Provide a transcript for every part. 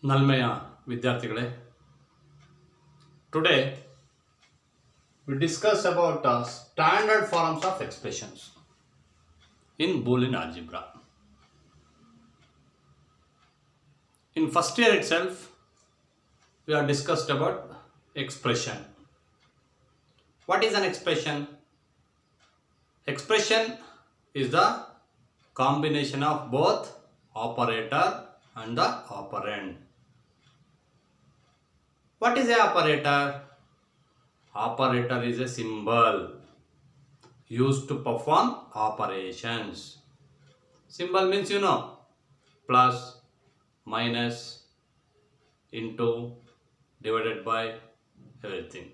ನಲ್ಮೆಯ ವಿದ್ಯಾರ್ಥಿಗಳೇ, today we discuss about standard forms of expressions in Boolean algebra. In first year itself, we have discussed about expression. What is an expression? Expression is the combination of both operator and the operand. What is an operator? Operator is a symbol used to perform operations. Symbol means plus, minus, into, divided by, everything.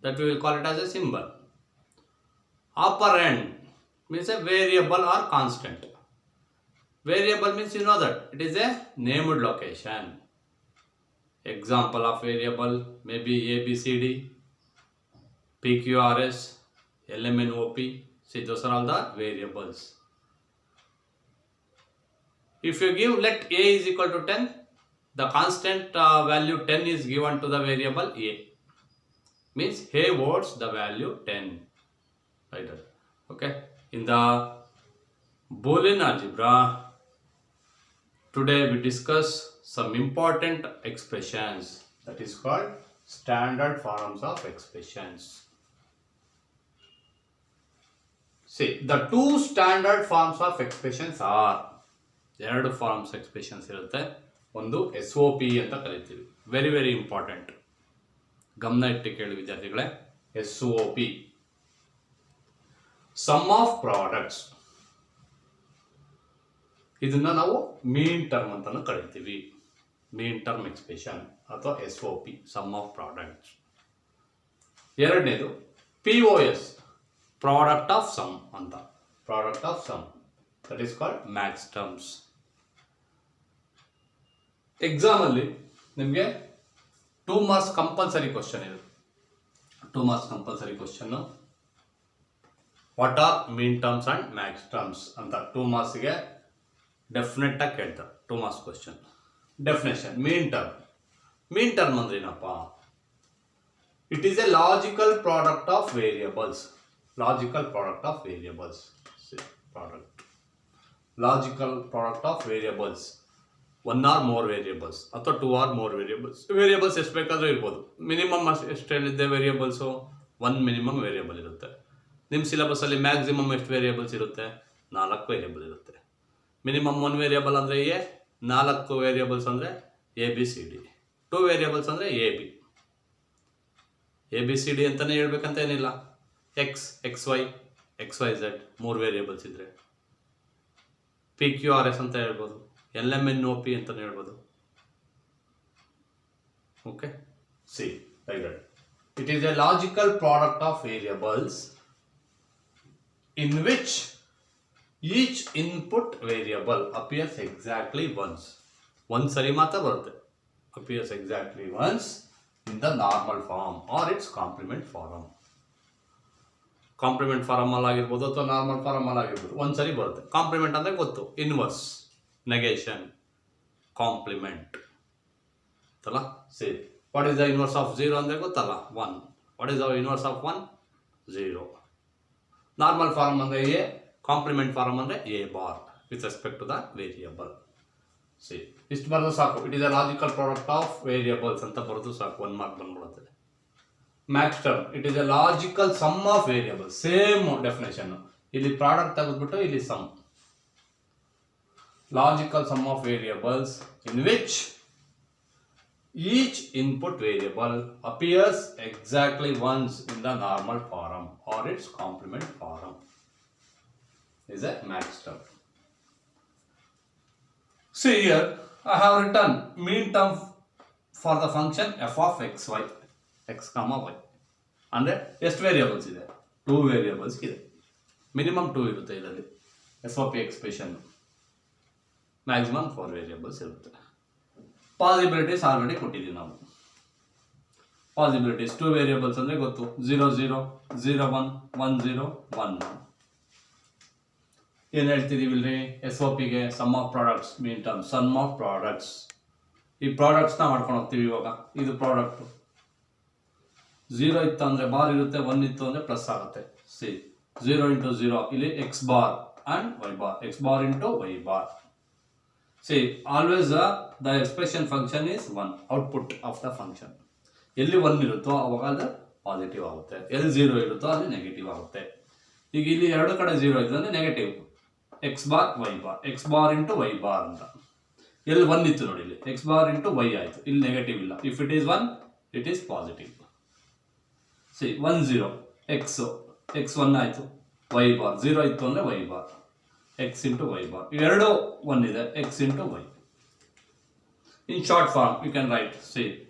That we will call it as a symbol. Operand means a variable or constant. Variable means that it is a named location. Example of variable may be ABCD, PQRS, LMNOP. See, those are all the variables. If you give let A is equal to 10, the constant value 10 is given to the variable A. Means A holds the value 10. Like that. Okay. In the Boolean algebra, today we discuss some important expressions that is called standard forms of expressions. See, the two standard forms of expressions are ಎರಡು forms expressions ಇರುತ್ತೆ. ಒಂದು SOP ಅಂತ ಕರಿತೀವಿ. Very very important, ಗಮನ ಇಟ್ಟು ಕೇಳಿ ವಿದ್ಯಾರ್ಥಿಗಳೇ. SOP sum of products, ಇದನ್ನ ನಾವು ಮೀನ್ ಟರ್ಮ್ ಅಂತಾನು ಕರಿತೀವಿ. ಮೀನ್ ಟರ್ಮ್ ಎಕ್ಸ್ಪ್ರೆಷನ್ ಅಥವಾ SOP ಸಮ್ ಆಫ್ ಪ್ರಾಡಕ್ಟ್ಸ್. ಎರಡನೇದು POS ಪ್ರಾಡಕ್ಟ್ ಆಫ್ ಸಮ್ ಅಂತ. Product of sum that is called max terms. Exam ಅಲ್ಲಿ ನಿಮಗೆ 2 ಮಾರ್ಕ್ಸ್ ಕಂಪಲ್ಸರಿ ಕ್ವಶನ್ ಇದೆ. 2 marks compulsory question, what are min terms and max terms ಅಂತ 2 ಮಾರ್ಕ್ಸ್ಗೆ definite ಆಗಿ ಕೇಳ್ತಾರೆ. 2 marks question. Definition min term. Min term ಅಂದ್ರೆ ಏನಪ್ಪ? It is a logical product of variables. Logical product of variables. Product logical product of variables. 1 or more variables ಅಥವಾ 2 or more variables. Variables ಎಷ್ಟು ಬೇಕಾದರೂ ಇರ್ಬೋದು. Minimum ಎಷ್ಟು ಹೇಳಿದ್ದೆ ವೇರಿಯಬಲ್ಸು? 1 minimum variable ಇರುತ್ತೆ. ನಿಮ್ಮ ಸಿಲೆಬಸ್ಸಲ್ಲಿ ಮ್ಯಾಕ್ಸಿಮಮ್ ಎಷ್ಟು ವೇರಿಯಬಲ್ಸ್ ಇರುತ್ತೆ? 4 ವೇರಿಯಬಲ್ ಇರುತ್ತೆ. ಮಿನಿಮಮ್ 1 ವೇರಿಯಬಲ್ ಅಂದರೆ ಎ, 4 ವೇರಿಯಬಲ್ಸ್ ಅಂದರೆ ABCD, 2 ವೇರಿಯಬಲ್ಸ್ ಅಂದರೆ AB. ABCD ಅಂತಲೇ ಹೇಳ್ಬೇಕಂತ ಏನಿಲ್ಲ. XY, XYZ 3 ವೇರಿಯಬಲ್ಸ್ ಇದ್ದರೆ PQRS ಅಂತ ಹೇಳ್ಬೋದು. LMNOP ಅಂತಲೇ ಹೇಳ್ಬೋದು. Okay, C like that. It is a logical product of variables in which each input variable appears exactly once. ಒಂದು ಸರಿ ಮಾತ್ರ ಬರುತ್ತೆ. appears exactly once in the normal form or its complement form. Complement form ಅಲ್ಲಿ ಆಗಿರ್ಬೋದು ಅಥವಾ normal farm ಅಲ್ಲಿ ಆಗಿರ್ಬೋದು, ಒಂದು ಸರಿ ಬರುತ್ತೆ. ಕಾಂಪ್ಲಿಮೆಂಟ್ ಅಂದರೆ ಗೊತ್ತು, ಇನ್ವರ್ಸ್, ನೆಗೇಷನ್, ಕಾಂಪ್ಲಿಮೆಂಟ್ ಅಂತಲ್ಲ. See, what is the inverse of 0 ಅಂದರೆ ಗೊತ್ತಲ್ಲ? 1. What is the inverse of 1? 0. Normal form ಅಂದರೆ ಎ, ಕಾಂಪ್ಲಿಮೆಂಟ್ ಫಾರ್ಮ್ ಅಂದರೆ A bar with respect to the variable. See, ಇಷ್ಟು ಬರೋದು ಸಾಕು. It is a logical product of variables ಅಂತ ಬರೋದು ಸಾಕು. 1 ಮಾರ್ಕ್ ಬಂದ್ಬಿಡುತ್ತೆ. Max term, it is a logical sum of variable. Same definition. ಇಲ್ಲಿ ಪ್ರಾಡಕ್ಟ್ ತೆಗೆದ್ಬಿಟ್ಟು ಇಲ್ಲಿ sum. Logical sum of variables in which each input variable appears exactly once in the normal form or its complement form is a max term. See here, I have written mean term for the function f of xy, x comma y. ಅಂದರೆ ಎಷ್ಟು variables ಇದೆ? 2 variables ಇದೆ. Minimum 2 ಇರುತ್ತೆ ಇದರಲ್ಲಿ. SOP expression maximum 4 variables ಇರುತ್ತೆ. Possibilities already ಕೊಟ್ಟಿದ್ದೀವಿ ನಾವು. Possibilities 2 variables ಅಂದರೆ ಗೊತ್ತು. 0 0 0 1 1 0 1 1. ಏನು ಹೇಳ್ತಿದ್ದೀವಿ ಇಲ್ಲಿ? SOPಗೆ sum of products min term. Sum of products ಈ ಪ್ರಾಡಕ್ಟ್ಸ್ನ ಮಾಡ್ಕೊಂಡು ಹೋಗ್ತೀವಿ. ಇವಾಗ ಇದು ಪ್ರಾಡಕ್ಟು 0 ಇತ್ತು ಅಂದರೆ ಬಾರ್ ಇರುತ್ತೆ, 1 ಇತ್ತು ಅಂದರೆ ಪ್ಲಸ್ ಆಗುತ್ತೆ. ಸಿ 0 ಇಂಟು 0 ಇಲ್ಲಿ X bar and Y bar, X bar into Y bar. See always the expression function is 1, output of the function. ಎಲ್ಲಿ 1 ಇರುತ್ತೋ ಅವಾಗ ಅದು ಪಾಸಿಟಿವ್ ಆಗುತ್ತೆ, ಎಲ್ಲಿ 0 ಇರುತ್ತೋ ಅಲ್ಲಿ ನೆಗೆಟಿವ್ ಆಗುತ್ತೆ. ಈಗ ಇಲ್ಲಿ ಎರಡು ಕಡೆ 0 ಇದೆ ಅಂದರೆ negative, X bar Y bar, X bar into Y bar ಅಂತ. ಎಲ್ಲಿ 1 ಇತ್ತು ನೋಡಿ, ಇಲ್ಲಿ ಎಕ್ಸ್ ಬಾರ್ ಇಂಟು ವೈ ಆಯಿತು, ಇಲ್ಲಿ ನೆಗೆಟಿವ್ ಇಲ್ಲ. If it is 1 it is positive. See 1 0 X 1 ಆಯಿತು, ವೈ ಬಾರ್ 0 ಇತ್ತು ಅಂದರೆ Y bar, X into Y bar. ಇವೆರಡು 1 ಇದೆ, X into Y. In short form you can write see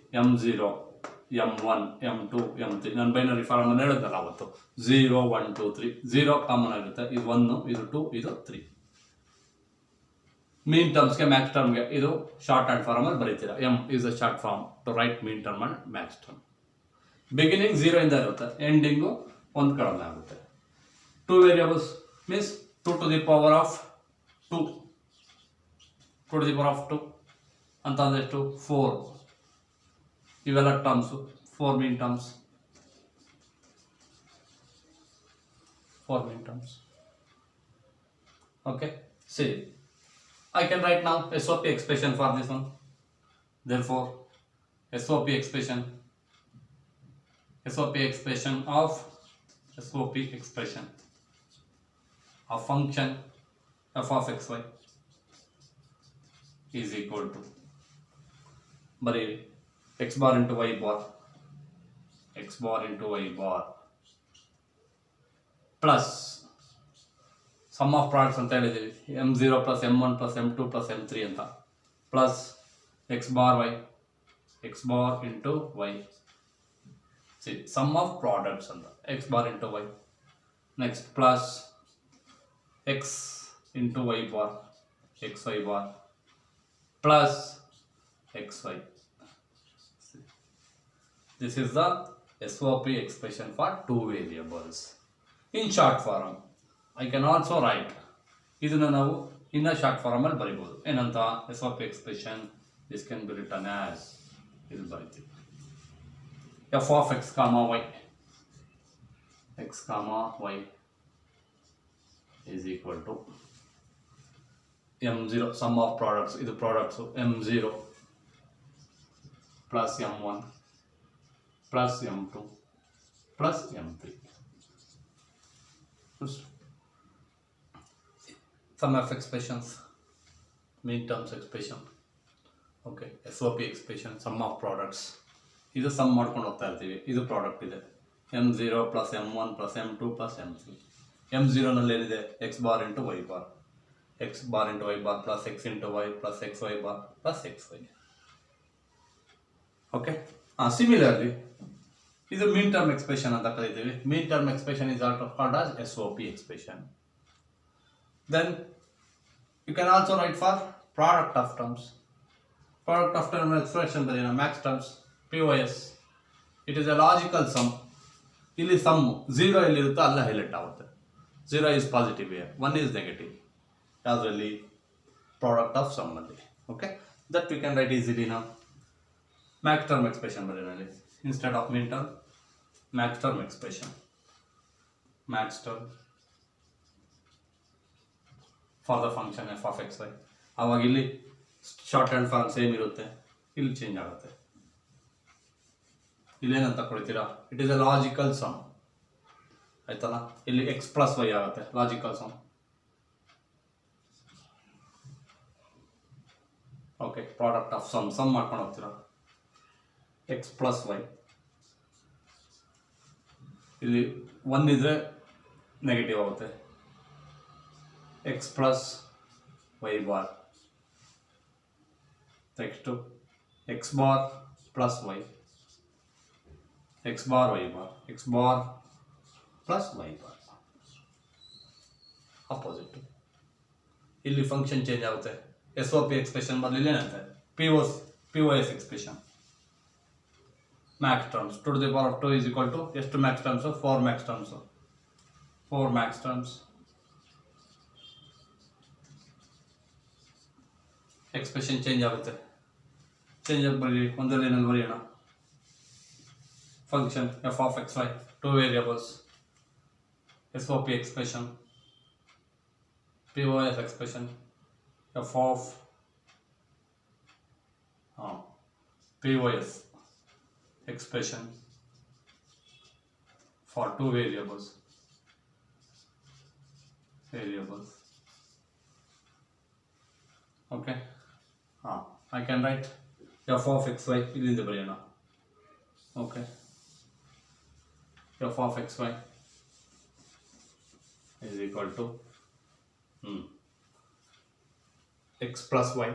m0 m1 m2 m3. ನಾನು binary form ಅನ್ನು ಹೇಳಿದ್ನಲ್ಲ ಅವತ್ತು, 0 1 2 3. 0 common ಆಗಿರುತ್ತೆ, ಇದು 1 ಇದು 2 ಇದು 3. ಮೀನ್ ಟರ್ಮ್ಸ್ಗೆ ಮ್ಯಾಕ್ಸ್ ಟರ್ಮ್ಗೆ ಇದು ಶಾರ್ಟ್ ಹ್ಯಾಂಡ್ ಫಾರ್ಮ್ ಅಲ್ಲಿ ಬರೀತೀರಾ. M is a short form to write min term and max term. Beginning 0 ಇಂದ ಇರುತ್ತೆ, ಎಂಡಿಂಗು 1 ಕಡಿಮೆ ಆಗುತ್ತೆ. 2 variables means 2 to the power of 2, 2 to the power of 2 ಅಂತ ಅಂದರೆ ಎಷ್ಟು 4. ಇವೆಲ್ಲ terms 4 mean terms, 4 mean terms. Okay, C I can write now SOP expression for this one. Therefore, SOP expression of function f of xy is equal to bari x bar into y bar plus sum of products ಅಂತ ಹೇಳಿದ್ದೀವಿ, m0 plus m1 plus m2 plus m3 ಅಂತ, plus x bar into y. See sum of products ಅಂತ, x bar into y. Next plus x into y bar, xy bar plus xy. This is the SOP expression for 2 variables. In short form I can also write, ಇದನ್ನು ನಾವು ಇನ್ನ short form ಅಲ್ಲಿ ಬರೀಬಹುದು. ಏನಂತ SOP expression, this can be written as, ಇದು ಬರೀತೀವಿ f of x comma y is equal to m0 sum of products, ಇದು products, m0 plus m1 plus m2 plus m3. Sum of expressions, mean terms expression. Okay, SOP expression, sum of products. ಇದು some ಮಾಡ್ಕೊಂಡು ಹೋಗ್ತಾ ಇರ್ತೀವಿ. ಇದು product ಇದೆ, m0 plus m1 plus m2 plus m3. m0ನಲ್ಲಿ ಏನಿದೆ, x bar into y bar, x bar into y bar plus x into y plus xy bar plus xy. Okay, similarly ಇದು min term expression ಅಂತ ಕರೀತೀವಿ. Min term expression is also called as SOP expression. Then you can also write for product of terms. Product of term expression ಬರೀನ max terms, POS. It is a logical sum. ಇಲ್ಲಿ some 0 ಎಲ್ಲಿರುತ್ತೋ ಅಲ್ಲ highlight ಆಗುತ್ತೆ. 0 is positive here, 1 is negative. ಯಾವುದರಲ್ಲಿ, product of some ಅಲ್ಲಿ. Okay, that we can write easily now. max term expression ಬರೀನ ಅಲ್ಲಿ, instead of mean term, max term expression. max term for the function f of xy. ಆವಾಗ ಇಲ್ಲಿ short hand form same ಇರುತ್ತೆ, ಇಲ್ಲಿ change ಆಗುತ್ತೆ. ಇಲ್ಲೇನಂತ ಕೊಡ್ತೀರಾ, it is a logical sum ಆಯ್ತಲ್ಲ. ಇಲ್ಲಿ ಎಕ್ಸ್ ಪ್ಲಸ್ ವೈ ಆಗುತ್ತೆ, logical sum. Okay, product of sum ಮಾಡ್ಕೊಂಡು ಹೋಗ್ತೀರಾ, ಎಕ್ಸ್ ಪ್ಲಸ್ ವೈ. ಇಲ್ಲಿ 1 ಇದ್ರೆ ನೆಗೆಟಿವ್ ಆಗುತ್ತೆ, X plus Y bar. Next X bar plus Y, x bar y bar, x bar plus y bar. Opposite, ಇಲ್ಲಿ function change ಆಗುತ್ತೆ. SOP expression ಬದಲಿಲ್ಲ ಏನಂತೆ, POS expression. Max terms 2 to the power of 2 is equal to ಎಷ್ಟು max terms, 4 max terms, 4 max terms. Expression change ಆಗುತ್ತೆ. Change ಆಗಿ ಬರೀ ಒಂದೇ ಲೈನಲ್ಲಿ ಬರೆಯೋಣ. Function F of X Y, two variables, S O P expression, P O S expression, F of P O S expression for two variables. Okay, I can write f of xy ಇಲ್ಲಿಂದ ಬರೆಯೋಣ. Okay, f of xy is equal to x plus y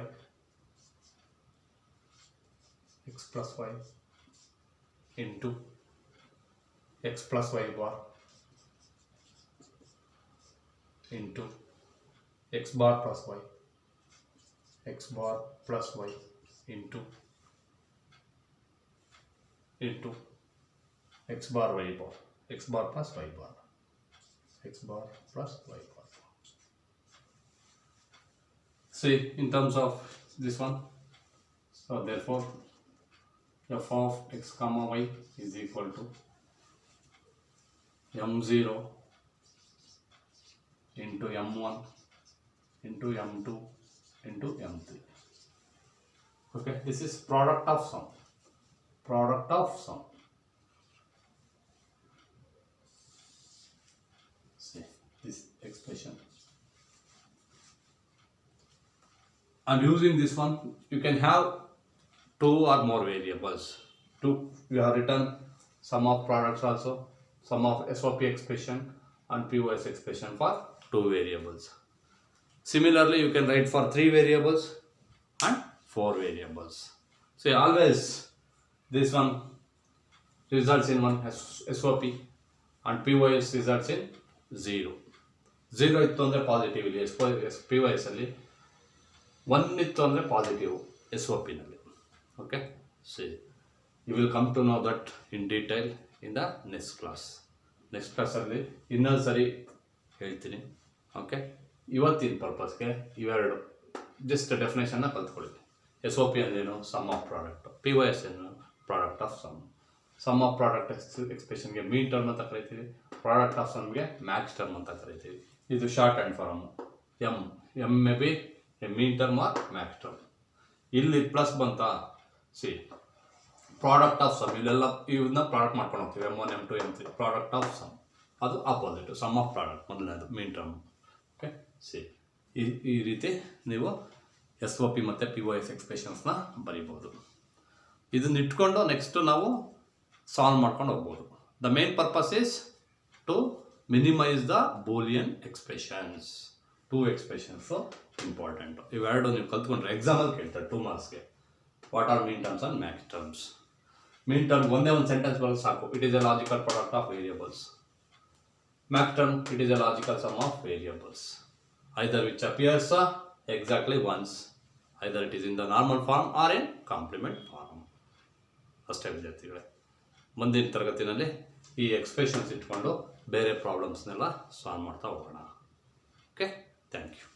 into x plus y bar into x bar plus y, x bar plus y into x bar y bar, x bar plus y bar, x bar plus y bar. See, in terms of this one, so therefore f of x comma y is equal to m0 into m1 into m2 into m3. Okay, this is product of sum. See this expression. And using this one, you can have two or more variables. You have written sum of products also, sum of SOP expression and POS expression for two variables. Similarly, you can write for three variables and four variables. So always this one results in one SOP and POS results in 0. 0 ಇತ್ತು ಅಂದರೆ positive ಇಲ್ಲಿ POS ಅಲ್ಲಿ, 1 ಇತ್ತು ಅಂದರೆ positive SOP ನಲ್ಲಿ. Okay, see, you will come to know that in detail in the next class. ಅಲ್ಲಿ ಇನ್ನೊಂದು ಸರಿ ಹೇಳ್ತೀನಿ. ಓಕೆ, ಇವತ್ತಿನ ಪರ್ಪಸ್ಗೆ ಇವೆರಡು ಜಸ್ಟ್ ಡೆಫಿನೇಷನ್ನ ಕಲ್ತ್ಕೊಳ್ಳಿ. SOP ಅಂದ್ರೇನು? Sum of product. POS ಏನು? Product of sum of product ಎಕ್ಸ್ಪ್ರೆಷನ್ಗೆ ಮೀನ್ ಟರ್ಮ್ ಅಂತ ಕರಿತೀವಿ, ಪ್ರಾಡಕ್ಟ್ ಆಫ್ ಸಮ್ಗೆ ಮ್ಯಾಕ್ಸ್ ಟರ್ಮ್ ಅಂತ ಕರಿತೀವಿ. ಇದು short hand form. M may be a min term or max term. ಇಲ್ಲಿ ಪ್ಲಸ್ ಬಂತಾ, ಸಿ ಪ್ರಾಡಕ್ಟ್ ಆಫ್ ಸಮ್, ಇಲ್ಲೆಲ್ಲ ಇವನ್ನ ಪ್ರಾಡಕ್ಟ್ ಮಾಡ್ಕೊಂಡು ಹೋಗ್ತೀವಿ. M1 M2 M3 product of sum, ಅದು ಆಪೋಸಿಟ್ ಸಮ್ ಆಫ್ ಪ್ರಾಡಕ್ಟ್ ಮೊದಲನೇದು ಮೀನ್ ಟರ್ಮ್. ಓಕೆ, ಸಿ ಈ ರೀತಿ ನೀವು SOP ಮತ್ತು POS ಎಕ್ಸ್ಪ್ರೆಷನ್ಸ್ನ ಬರೀಬೋದು. ಇದನ್ನ ಇಟ್ಕೊಂಡು ನೆಕ್ಸ್ಟು ನಾವು ಸಾಲ್ವ್ ಮಾಡ್ಕೊಂಡು ಹೋಗ್ಬೋದು. The main purpose is to minimise the Boolean expressions. Two expressions important. ಇವೆರಡು ನೀವು ಕಲ್ತ್ಕೊಂಡ್ರೆ ಎಕ್ಸಾಮಲ್ಲಿ ಕೇಳ್ತಾರೆ 2 ಮಾರ್ಕ್ಸ್ಗೆ. What are min terms and max terms? Min term ಒಂದೇ ಒಂದು ಸೆಂಟೆನ್ಸ್ ಬರೋದು ಸಾಕು. It is a logical product of variables. Max term, it is a logical sum of variables, either which appears exactly once, either it is in the normal form or in complement form. ಅಷ್ಟೇ ವಿದ್ಯಾರ್ಥಿಗಳೇ, ಮುಂದಿನ ತರಗತಿನಲ್ಲಿ ಈ expressions ಇಟ್ಕೊಂಡು ಬೇರೆ ಪ್ರಾಬ್ಲಮ್ಸ್ನೆಲ್ಲ solve ಮಾಡ್ತಾ ಹೋಗೋಣ. Okay, thank you.